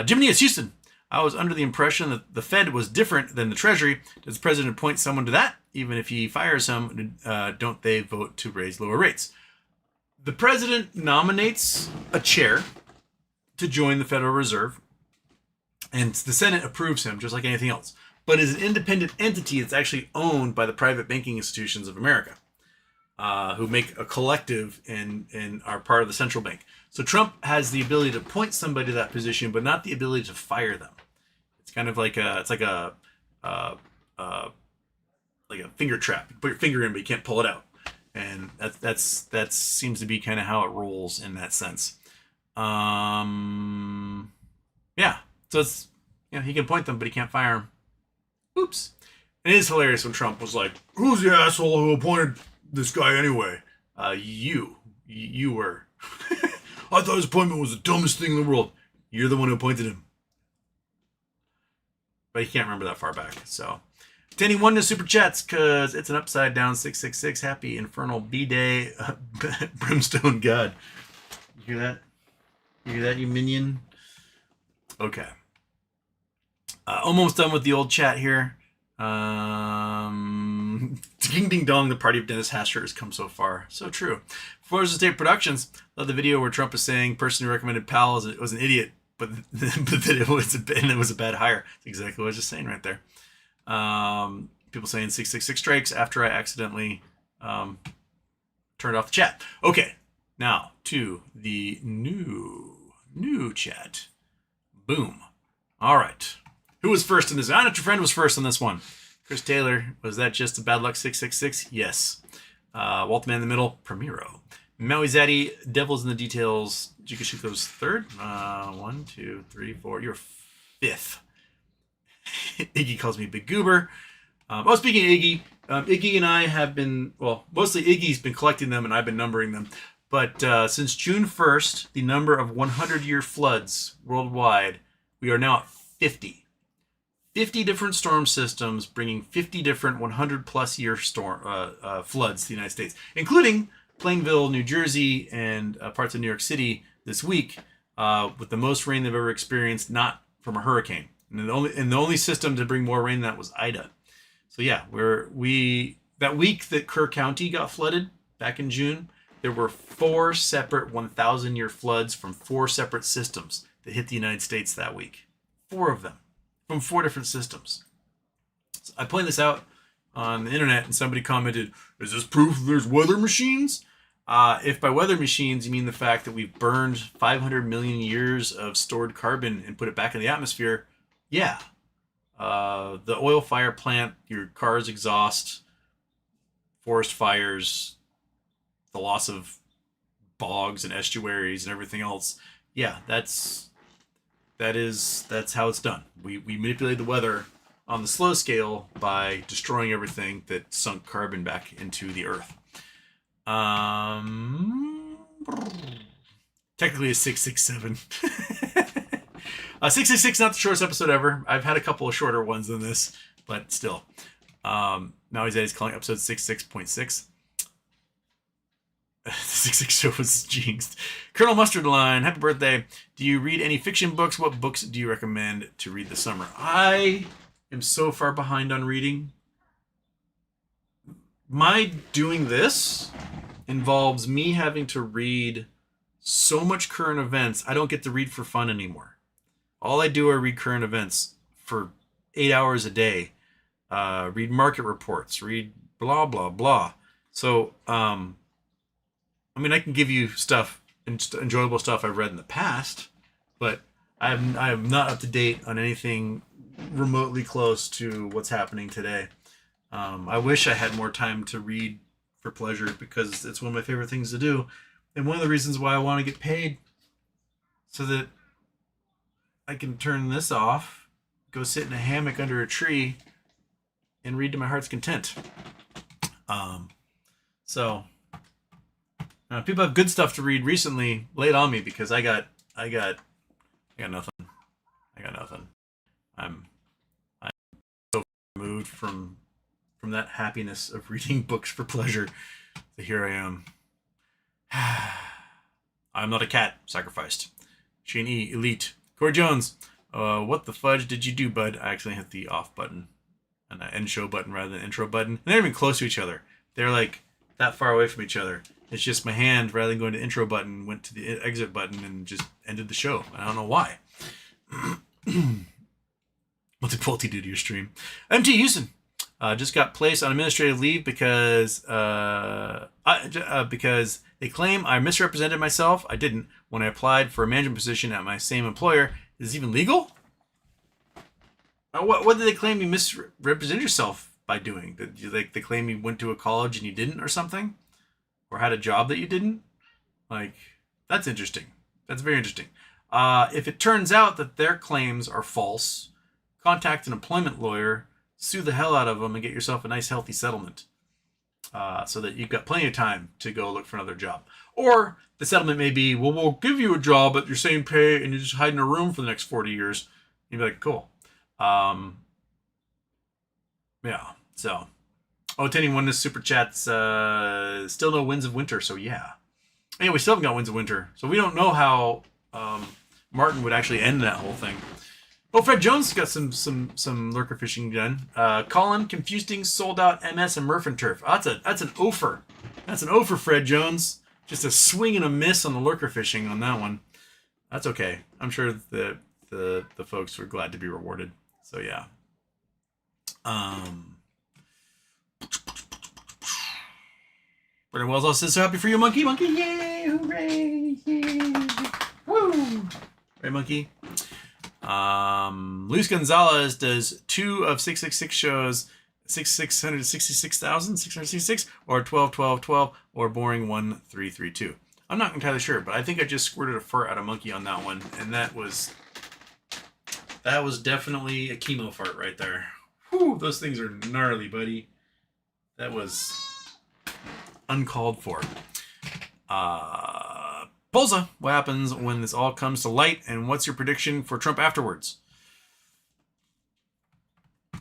Jiminy is Houston. I was under the impression that the Fed was different than the Treasury. Does the president appoint someone to that? Even if he fires him, don't they vote to raise lower rates? The president nominates a chair to join the Federal Reserve, and the Senate approves him just like anything else, but is an independent entity that's actually owned by the private banking institutions of America, who make a collective and are part of the central bank. So Trump has the ability to appoint somebody to that position, but not the ability to fire them. It's kind of like a finger trap. You put your finger in, but you can't pull it out. And that seems to be kind of how it rolls in that sense. Yeah. So it's, he can appoint them, but he can't fire them. Oops. And it is hilarious when Trump was like, "Who's the asshole who appointed this guy anyway?" You were. I thought his appointment was the dumbest thing in the world. You're the one who appointed him. But he can't remember that far back. So, to anyone to super chats, because it's an upside down 666. Happy Infernal B-Day, Brimstone God. You hear that? You hear that, you minion? Okay. Almost done with the old chat here. Ding ding dong, the party of Dennis Hastert has come so far. So true. Florida State Productions, love the video where Trump is saying person who recommended Powell was an idiot, but that it was a bad hire. That's exactly what I was just saying right there. People saying 666 strikes after I accidentally turned off the chat. Okay, now to the new chat. Boom. All right. Who was first in this? Not your friend was first on this one. Chris Taylor, was that just a bad luck 666? Yes. Walt Man in the Middle, Primero. Maui Zaddy, Devils in the Details, Jikashiko's third. 1, 2, 3, 4. You're fifth. Iggy calls me Big Goober. Speaking of Iggy, Iggy and I have been, mostly Iggy's been collecting them and I've been numbering them. But since June 1st, the number of 100-year floods worldwide, we are now at 50. 50 different storm systems bringing 50 different 100-plus year floods to the United States, including Plainville, New Jersey, and parts of New York City this week, with the most rain they've ever experienced, not from a hurricane. And the only system to bring more rain than that was Ida. So yeah, that week that Kerr County got flooded back in June, there were 4 separate 1,000-year floods from 4 separate systems that hit the United States that week. 4 of them from 4 different systems. So I pointed this out on the internet, and somebody commented, "Is this proof there's weather machines?" If by weather machines you mean the fact that we've burned 500 million years of stored carbon and put it back in the atmosphere, yeah. The oil fire plant, your car's exhaust, forest fires, the loss of bogs and estuaries and everything else. Yeah, that's how it's done. We manipulate the weather on the slow scale by destroying everything that sunk carbon back into the earth. Technically it's 667. 666, not the shortest episode ever. I've had a couple of shorter ones than this, but still. Now he's calling episode 66.6. The 66 show was jinxed. Colonel Mustard Line, happy birthday. Do you read any fiction books? What books do you recommend to read this summer? I am so far behind on reading. My doing this involves me having to read so much current events, I don't get to read for fun anymore. All I do are read current events for 8 hours a day. Read market reports, read blah, blah, blah. So, I mean, I can give you stuff, enjoyable stuff I've read in the past, but I am not up to date on anything remotely close to what's happening today. I wish I had more time to read for pleasure, because it's one of my favorite things to do. And one of the reasons why I want to get paid, so that I can turn this off, go sit in a hammock under a tree, and read to my heart's content. So people have good stuff to read recently. Lay it on me, because I got nothing. I'm so removed from that happiness of reading books for pleasure. So here I am. I'm not a cat. Sacrificed. Shane E. Elite. Corey Jones. What the fudge did you do, bud? I accidentally hit the off button and the end show button rather than intro button. And they're not even close to each other. They're like that far away from each other. It's just my hand, rather than going to intro button, went to the exit button and just ended the show. I don't know why. What did Pulte do to your stream? MT Houston. Just got placed on administrative leave because they claim I misrepresented myself. I didn't when I applied for a management position at my same employer. Is this even legal? What did they claim you misrepresented yourself by doing? Did you, they claim you went to a college and you didn't, or something? Or had a job that you didn't? Like, that's interesting. That's very interesting. If it turns out that their claims are false, contact an employment lawyer, sue the hell out of them, and get yourself a nice healthy settlement, so that you've got plenty of time to go look for another job. Or the settlement may be, well, we'll give you a job at your same pay and you just hide in a room for the next 40 years. You'd be like, cool. Yeah, so. Oh, attending one of the super chats, still no Winds of Winter, so yeah. Anyway, we still haven't got Winds of Winter, so we don't know how Martin would actually end that whole thing. Oh, Fred Jones got some lurker fishing done. Colin, Confusing, Sold Out, MS, and Murph and Turf. Oh, that's an offer. That's an offer, Fred Jones. Just a swing and a miss on the lurker fishing on that one. That's okay. I'm sure the folks were glad to be rewarded. So yeah. Brendan Wells also says, so happy for you, Monkey. Monkey, yay, hooray, yay. Woo. Right, Monkey. Luis Gonzalez does 2 of 666 shows, 666,666, or 12, 12, 12, or boring 1, 3, 3, 2. I'm not entirely sure, but I think I just squirted a fart out of Monkey on that one, and that was definitely a chemo fart right there. Whew, those things are gnarly, buddy. That was uncalled for. Polza, what happens when this all comes to light, and what's your prediction for Trump afterwards? I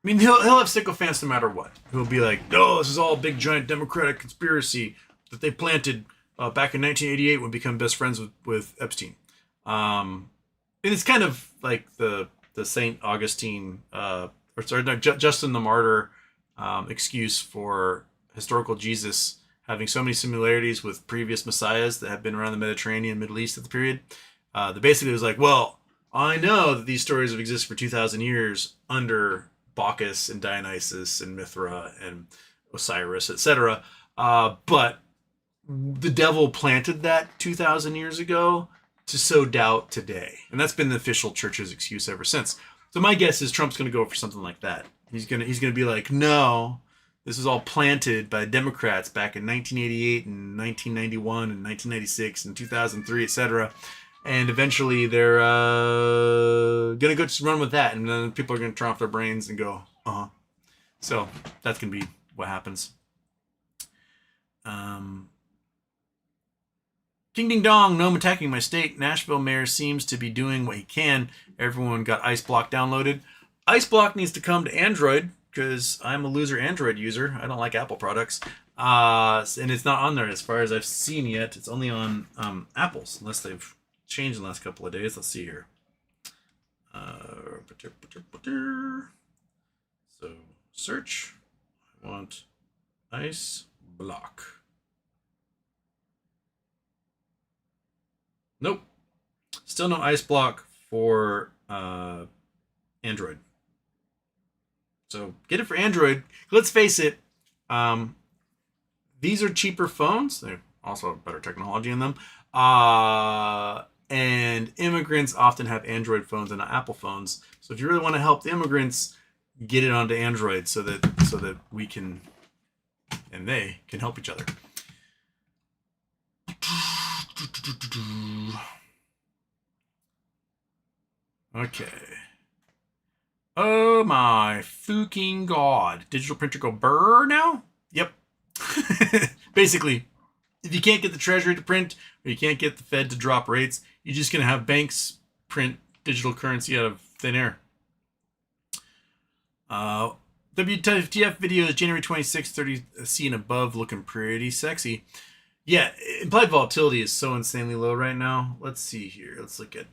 mean, he'll have sycophants no matter what. He'll be like, no, this is all a big, giant Democratic conspiracy that they planted back in 1988 when we became best friends with Epstein. Yeah, And it's kind of like the Saint Augustine, or sorry, no, Justin the Martyr excuse for historical Jesus having so many similarities with previous messiahs that have been around the Mediterranean, Middle East at the period. That basically was like, well, I know that these stories have existed for 2,000 years under Bacchus and Dionysus and Mithra and Osiris, etc. But the devil planted that 2,000 years ago to sow doubt today. And that's been the official church's excuse ever since. So my guess is Trump's going to go for something like that. He's going to be like, no, this was all planted by Democrats back in 1988 and 1991 and 1996 and 2003, etc. And eventually they're going to go just run with that. And then people are going to turn off their brains and go, uh-huh. So that's going to be what happens. Ding ding dong, no, I'm attacking my state. Nashville mayor seems to be doing what he can. Everyone got IceBlock downloaded. IceBlock needs to come to Android because I'm a loser Android user. I don't like Apple products. And it's not on there as far as I've seen yet. It's only on Apple's, unless they've changed in the last couple of days. Let's see here. So search. I want IceBlock. Nope. Still no IceBlock for Android. So get it for Android. Let's face it, these are cheaper phones. They also have better technology in them. And immigrants often have Android phones and not Apple phones. So if you really want to help the immigrants, get it onto Android so that we can and they can help each other. Okay. Oh my fucking god. Digital printer go brrr now? Yep. Basically, if you can't get the Treasury to print or you can't get the Fed to drop rates, you're just going to have banks print digital currency out of thin air. WTF videos January 26, 30C and above looking pretty sexy. Yeah, implied volatility is so insanely low right now. Let's see here. Let's look at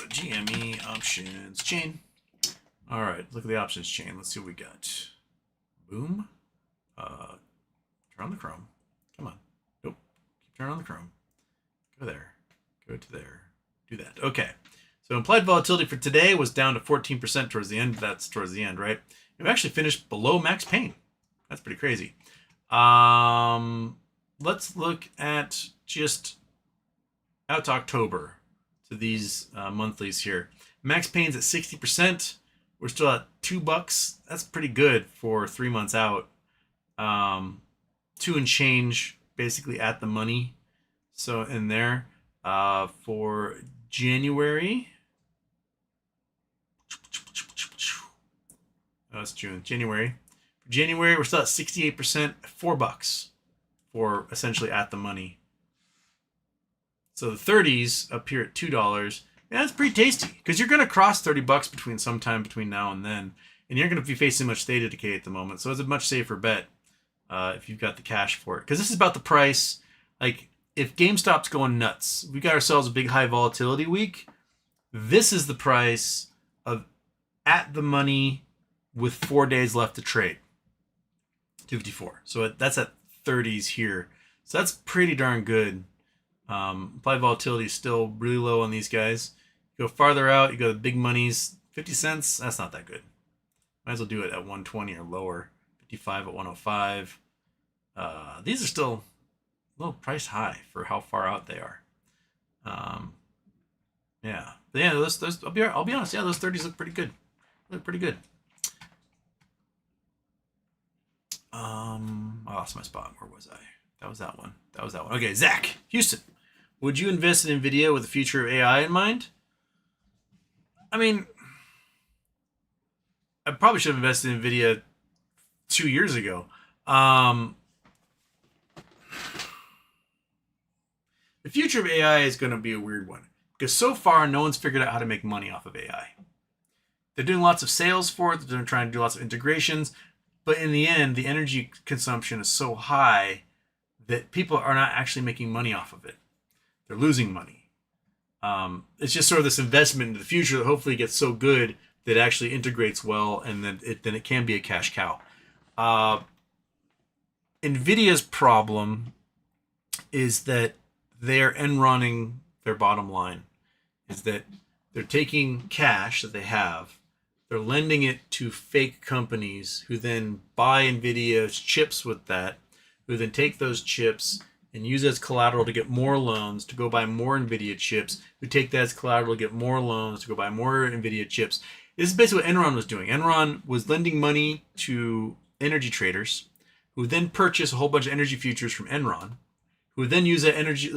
GME options chain. All right, look at the options chain. Let's see what we got. Boom. Turn on the Chrome. Come on. Nope. Keep turning on the Chrome. Go there. Go to there. Do that. Okay. So implied volatility for today was down to 14% towards the end. That's towards the end, right? We've actually finished below max pain. That's pretty crazy. Let's look at just out to October to these monthlies here. Max pain's at 60%. We're still at $2. That's pretty good for 3 months out. 2 and change, basically at the money. So in there for January. Oh, it's June. January. For January, we're still at 68%, $4 for essentially at the money. So the 30s up here at $2. Yeah, that's pretty tasty because you're going to cross $30 sometime between now and then, and you're going to be facing much theta decay at the moment. So it's a much safer bet if you've got the cash for it. Because this is about the price. Like if GameStop's going nuts, we got ourselves a big high volatility week. This is the price of at the money with 4 days left to trade. 254. So that's at 30s here. So that's pretty darn good. Implied volatility is still really low on these guys. You go farther out, you go to big monies, 50 cents. That's not that good. Might as well do it at 120 or lower. 55 at 105. These are still a little priced high for how far out they are. Yeah, but yeah. Those I'll be honest. Yeah, those 30s look pretty good. Look pretty good. I lost my spot. Where was I? That was that one. Okay, Zach Houston. Would you invest in Nvidia with the future of AI in mind? I mean, I probably should have invested in Nvidia 2 years ago. The future of AI is going to be a weird one because so far no one's figured out how to make money off of AI. They're doing lots of sales for it. They're trying to do lots of integrations. But in the end, the energy consumption is so high that people are not actually making money off of it. They're losing money. It's just sort of this investment into the future that hopefully gets so good that it actually integrates well, and then it can be a cash cow. Nvidia's problem is that they're end-running their bottom line. Is that they're taking cash that they have, they're lending it to fake companies who then buy Nvidia's chips with that, who then take those chips and use it as collateral to get more loans to go buy more Nvidia chips, who take that as collateral to get more loans to go buy more Nvidia chips. This is basically what Enron was doing. Enron was lending money to energy traders, who then purchase a whole bunch of energy futures from Enron, who would then use those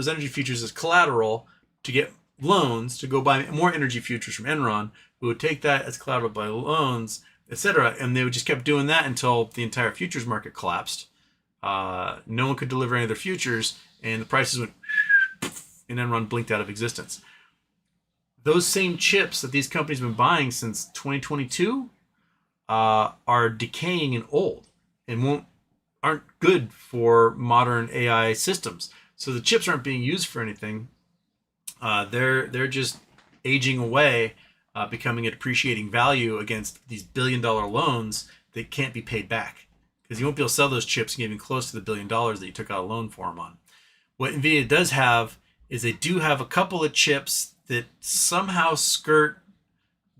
energy futures as collateral to get loans to go buy more energy futures from Enron, who would take that as collateral by loans, etc. And they would just kept doing that until the entire futures market collapsed. No one could deliver any of their futures, and the prices went, and Enron blinked out of existence. Those same chips that these companies have been buying since 2022 are decaying and old, and aren't good for modern AI systems. So the chips aren't being used for anything. They're just aging away, becoming a depreciating value against these billion-dollar loans that can't be paid back, because you won't be able to sell those chips and get even close to the $1 billion that you took out a loan for them on. What Nvidia does have is they do have a couple of chips that somehow skirt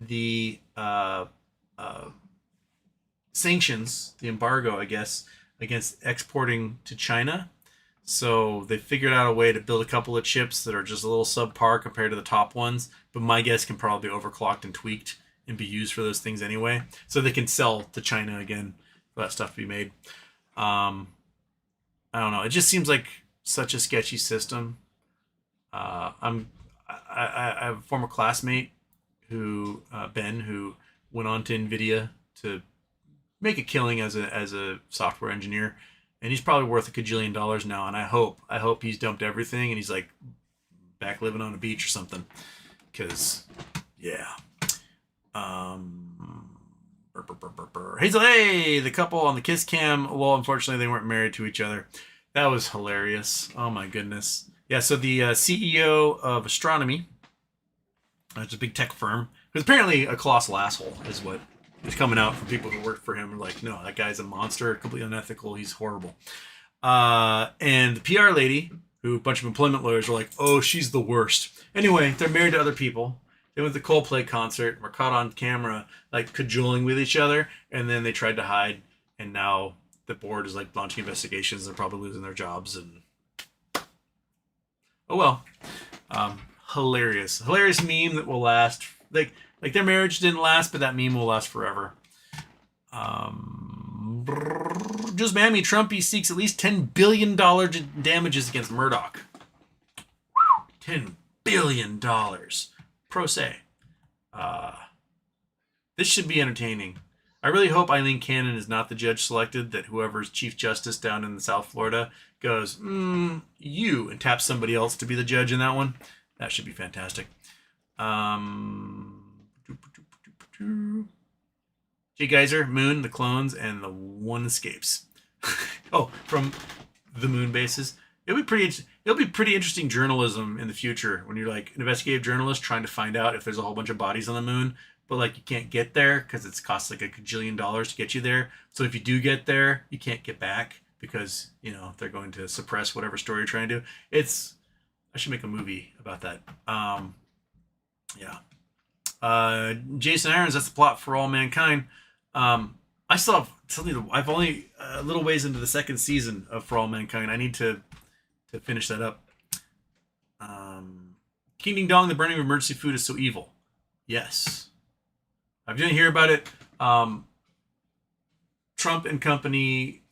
the sanctions, the embargo, I guess, against exporting to China. So they figured out a way to build a couple of chips that are just a little subpar compared to the top ones, but my guess can probably be overclocked and tweaked and be used for those things anyway, so they can sell to China again for that stuff to be made. I don't know. It just seems like such a sketchy system. I have a former classmate who Ben, who went on to Nvidia to make a killing as a software engineer, and he's probably worth $1 gajillion now. And I hope he's dumped everything and he's like back living on a beach or something. Because yeah. Hazel, hey, the couple on the kiss cam. Well, unfortunately, they weren't married to each other. That was hilarious. Oh my goodness. Yeah. So the CEO of Astronomy, it's a big tech firm, who's apparently a colossal asshole, is what is coming out from people who work for him. Are like, no, that guy's a monster, completely unethical. He's horrible. And the PR lady, who a bunch of employment lawyers are like, oh, she's the worst. Anyway, they're married to other people. They went to the Coldplay concert and were caught on camera like cajoling with each other, and then they tried to hide, and now the board is like launching investigations. They're probably losing their jobs, and oh well. Hilarious meme that will last. Like their marriage didn't last, but that meme will last forever. Just Mammy Trumpy seeks at least $10 billion damages against Murdoch. $10 billion. Pro se. This should be entertaining. I really hope Aileen Cannon is not the judge selected, that whoever's Chief Justice down in South Florida goes, you, and taps somebody else to be the judge in that one. That should be fantastic. Jay Geyser, Moon, the clones, and the one escapes. Oh, from the moon bases. It'll be pretty interesting journalism in the future when you're like an investigative journalist trying to find out if there's a whole bunch of bodies on the moon, but like you can't get there because it costs like $1 gajillion to get you there. So if you do get there, you can't get back because, you know, they're going to suppress whatever story you're trying to do. I should make a movie about that. Yeah. Jason Irons, that's the plot for All Mankind. I still have something. I've only a little ways into the second season of For All Mankind. I need to finish that up. King Ding Dong, the burning of emergency food is so evil. Yes. I didn't hear about it. Trump and company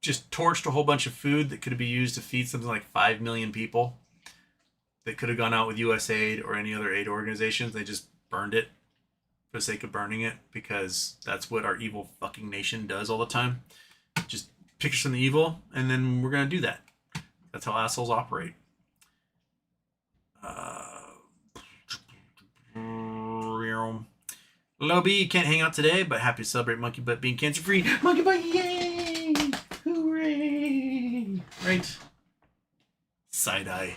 just torched a whole bunch of food that could be used to feed something like 5 million people that could have gone out with USAID or any other aid organizations. They just burned it for the sake of burning it, because that's what our evil fucking nation does all the time. Just picture some evil, and then we're going to do that. That's how assholes operate. Lobby can't hang out today, but happy to celebrate Monkey Butt being cancer-free. Monkey Butt, yay! Hooray! Right. Side-eye.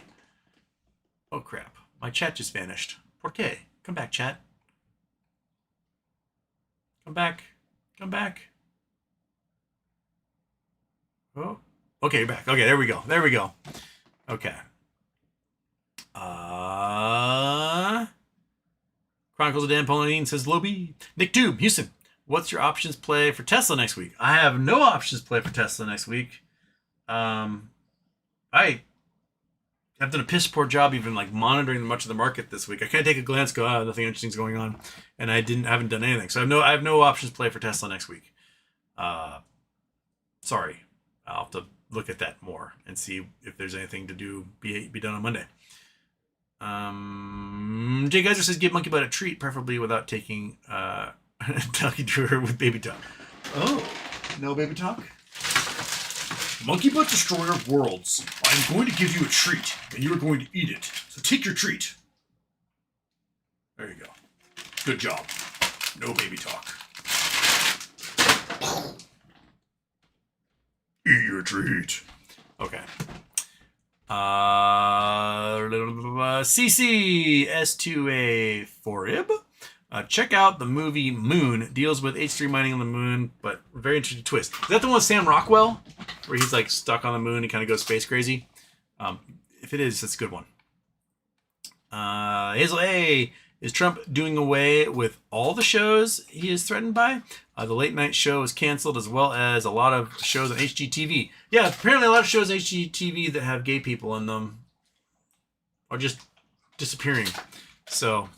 Oh, crap. My chat just vanished. Por qué? Come back, chat. Come back. Come back. Oh. Okay, you're back. Okay, there we go. There we go. Okay. Chronicles of Dan Pauline says Lobby. Nick Tube, Houston. What's your options play for Tesla next week? I have no options play for Tesla next week. I have done a piss poor job even like monitoring much of the market this week. I can't take a glance, go, nothing interesting's going on, and I haven't done anything. So I have no options play for Tesla next week. Sorry, I'll have to look at that more and see if there's anything to do be done on Monday. Jay Geyser says give Monkey Butt a treat, preferably without taking talking to her with baby talk. Oh, no baby talk? Monkey Butt Destroyer of Worlds. I'm going to give you a treat, and you are going to eat it. So take your treat. There you go. Good job. No baby talk. Eat your treat. Okay. CC S2A 4IB. Check out the movie Moon. Deals with H3 mining on the moon, but very interesting twist. Is that the one with Sam Rockwell? Where he's like stuck on the moon and kind of goes space crazy? If it is, that's a good one. Hazel A. Is Trump doing away with all the shows he is threatened by? The late night show is canceled, as well as a lot of shows on HGTV. Yeah, apparently a lot of shows on HGTV that have gay people in them are just disappearing. So,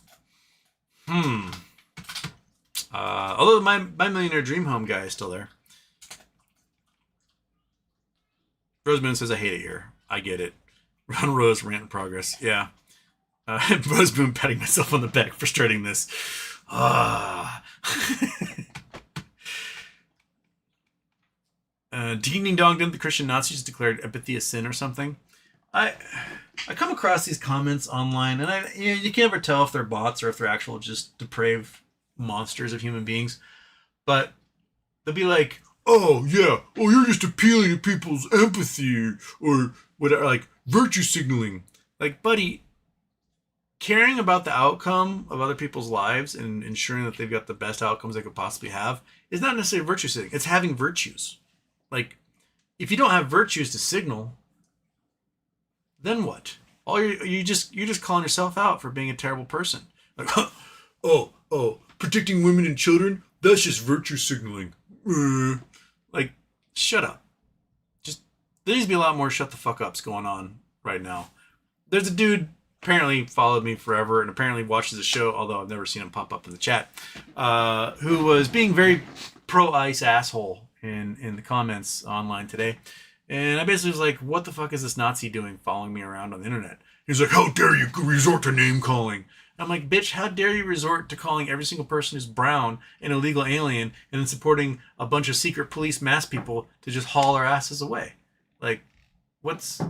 although my Millionaire Dream Home guy is still there. Rosemoon says, I hate it here. I get it. Ron Rose, rant in progress. Yeah. Rosemoon patting myself on the back for starting this. Ding Dong, didn't the Christian Nazis declared empathy a sin or something? I come across these comments online, and you can never tell if they're bots or if they're actual just depraved monsters of human beings. But they'll be like, oh yeah, oh you're just appealing to people's empathy or whatever, like virtue signaling. Like, buddy, caring about the outcome of other people's lives and ensuring that they've got the best outcomes they could possibly have is not necessarily virtue signaling. It's having virtues. Like, if you don't have virtues to signal, then what? You're just calling yourself out for being a terrible person. Like, oh, protecting women and children, that's just virtue signaling. Like, shut up. Just, there needs to be a lot more shut the fuck ups going on right now. There's a dude, apparently followed me forever and apparently watches the show, although I've never seen him pop up in the chat, who was being very pro-ICE asshole in the comments online today. And I basically was like, what the fuck is this Nazi doing following me around on the internet? He's like, how dare you resort to name calling? I'm like, bitch, how dare you resort to calling every single person who's brown an illegal alien and then supporting a bunch of secret police mass people to just haul their asses away? Like, what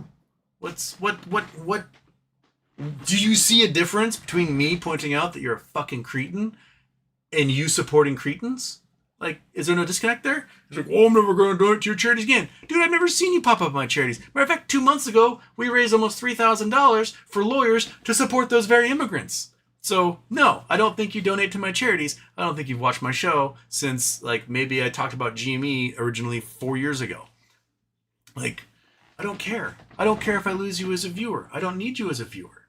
do you see a difference between me pointing out that you're a fucking cretin and you supporting cretins? Like, is there no disconnect there? He's like, oh, I'm never going to donate to your charities again. Dude, I've never seen you pop up my charities. Matter of fact, 2 months ago, we raised almost $3,000 for lawyers to support those very immigrants. So, no, I don't think you donate to my charities. I don't think you've watched my show since, like, maybe I talked about GME originally 4 years ago. Like, I don't care. I don't care if I lose you as a viewer. I don't need you as a viewer.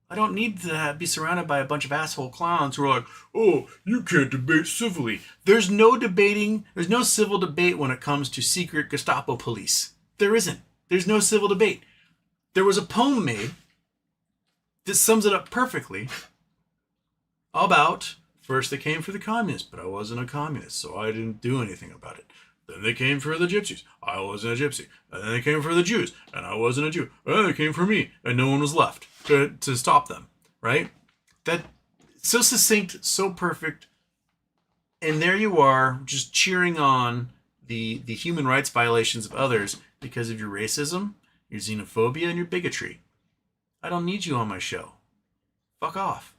I don't need to be surrounded by a bunch of asshole clowns who are like, oh, you can't debate civilly. There's no debating. There's no civil debate when it comes to secret Gestapo police. There isn't. There's no civil debate. There was a poem made that sums it up perfectly about, first they came for the communists, but I wasn't a communist, so I didn't do anything about it. Then they came for the gypsies. I wasn't a gypsy. And then they came for the Jews, and I wasn't a Jew. And then they came for me, and no one was left to stop them, right? That, so succinct, so perfect. And there you are, just cheering on the human rights violations of others because of your racism, your xenophobia, and your bigotry. I don't need you on my show. Fuck off.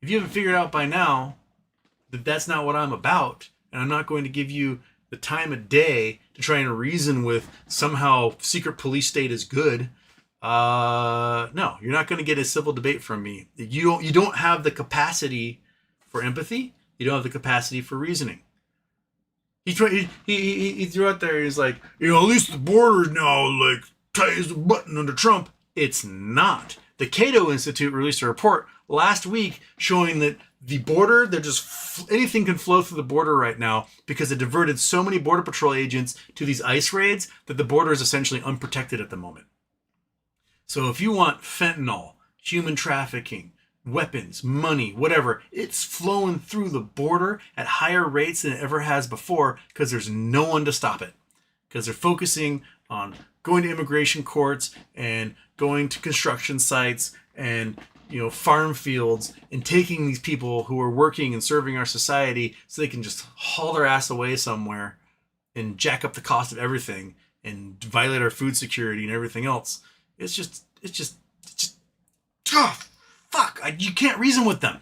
If you haven't figured out by now that that's not what I'm about, and I'm not going to give you the time of day to try and reason with somehow secret police state is good, No, you're not going to get a civil debate from me. You don't have the capacity for empathy. You don't have the capacity for reasoning. He threw out there. He's like, at least the border now like tight as a button under Trump. It's not. The Cato Institute released a report last week showing that the border, anything can flow through the border right now because it diverted so many border patrol agents to these ICE raids that the border is essentially unprotected at the moment. So if you want fentanyl, human trafficking, weapons, money, whatever, it's flowing through the border at higher rates than it ever has before because there's no one to stop it. Because they're focusing on going to immigration courts and going to construction sites and farm fields and taking these people who are working and serving our society so they can just haul their ass away somewhere and jack up the cost of everything and violate our food security and everything else. It's just oh, fuck. You can't reason with them.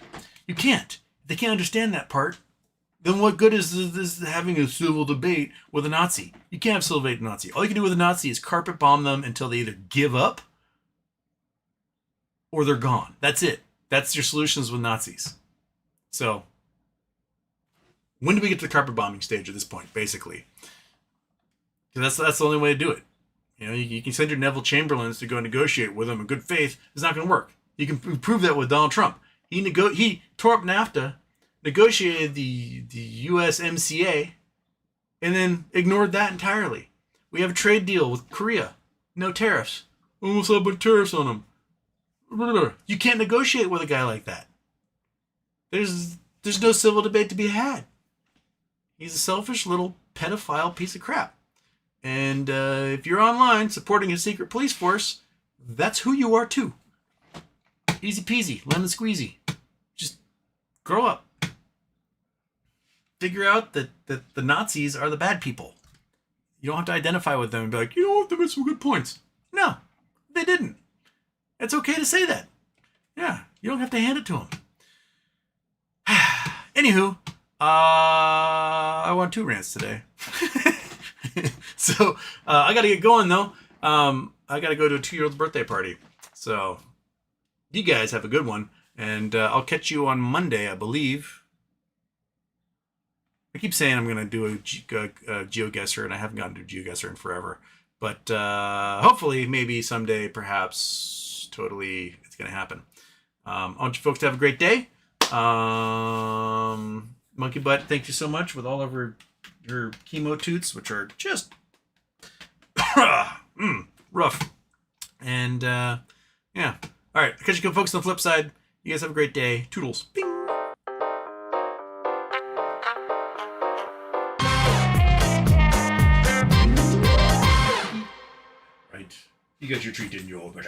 You can't. They can't understand that part. Then what good is this having a civil debate with a Nazi? You can't have civil debate with a Nazi. All you can do with a Nazi is carpet bomb them until they either give up or they're gone. That's it. That's your solutions with Nazis. So, when do we get to the carpet bombing stage at this point, basically? Because that's the only way to do it. You can send your Neville Chamberlains to go negotiate with them in good faith. It's not going to work. You can prove that with Donald Trump. He tore up NAFTA, negotiated the USMCA, and then ignored that entirely. We have a trade deal with Korea. No tariffs. Almost a bunch of tariffs on them. You can't negotiate with a guy like that. There's no civil debate to be had. He's a selfish little pedophile piece of crap. And if you're online supporting a secret police force, that's who you are too. Easy peasy, lemon squeezy. Just grow up. Figure out that the Nazis are the bad people. You don't have to identify with them and be like, they made some good points. No, they didn't. It's okay to say that. Yeah, you don't have to hand it to them. Anywho, I want 2 rants today. So, I got to get going, though. I got to go to a 2-year-old's birthday party. So, you guys have a good one. And I'll catch you on Monday, I believe. I keep saying I'm going to do a GeoGuessr, and I haven't gotten to a GeoGuessr in forever. But hopefully, maybe someday, perhaps, totally, it's going to happen. I want you folks to have a great day. Monkey Butt, thank you so much with all of your chemo toots, which are just rough. And yeah. All right. I'll catch you folks on the flip side. You guys have a great day. Toodles. Bing. Right. You got your treat, didn't you? All right.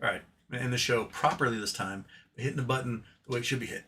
I'm going to end the show properly this time by hitting the button the way it should be hit.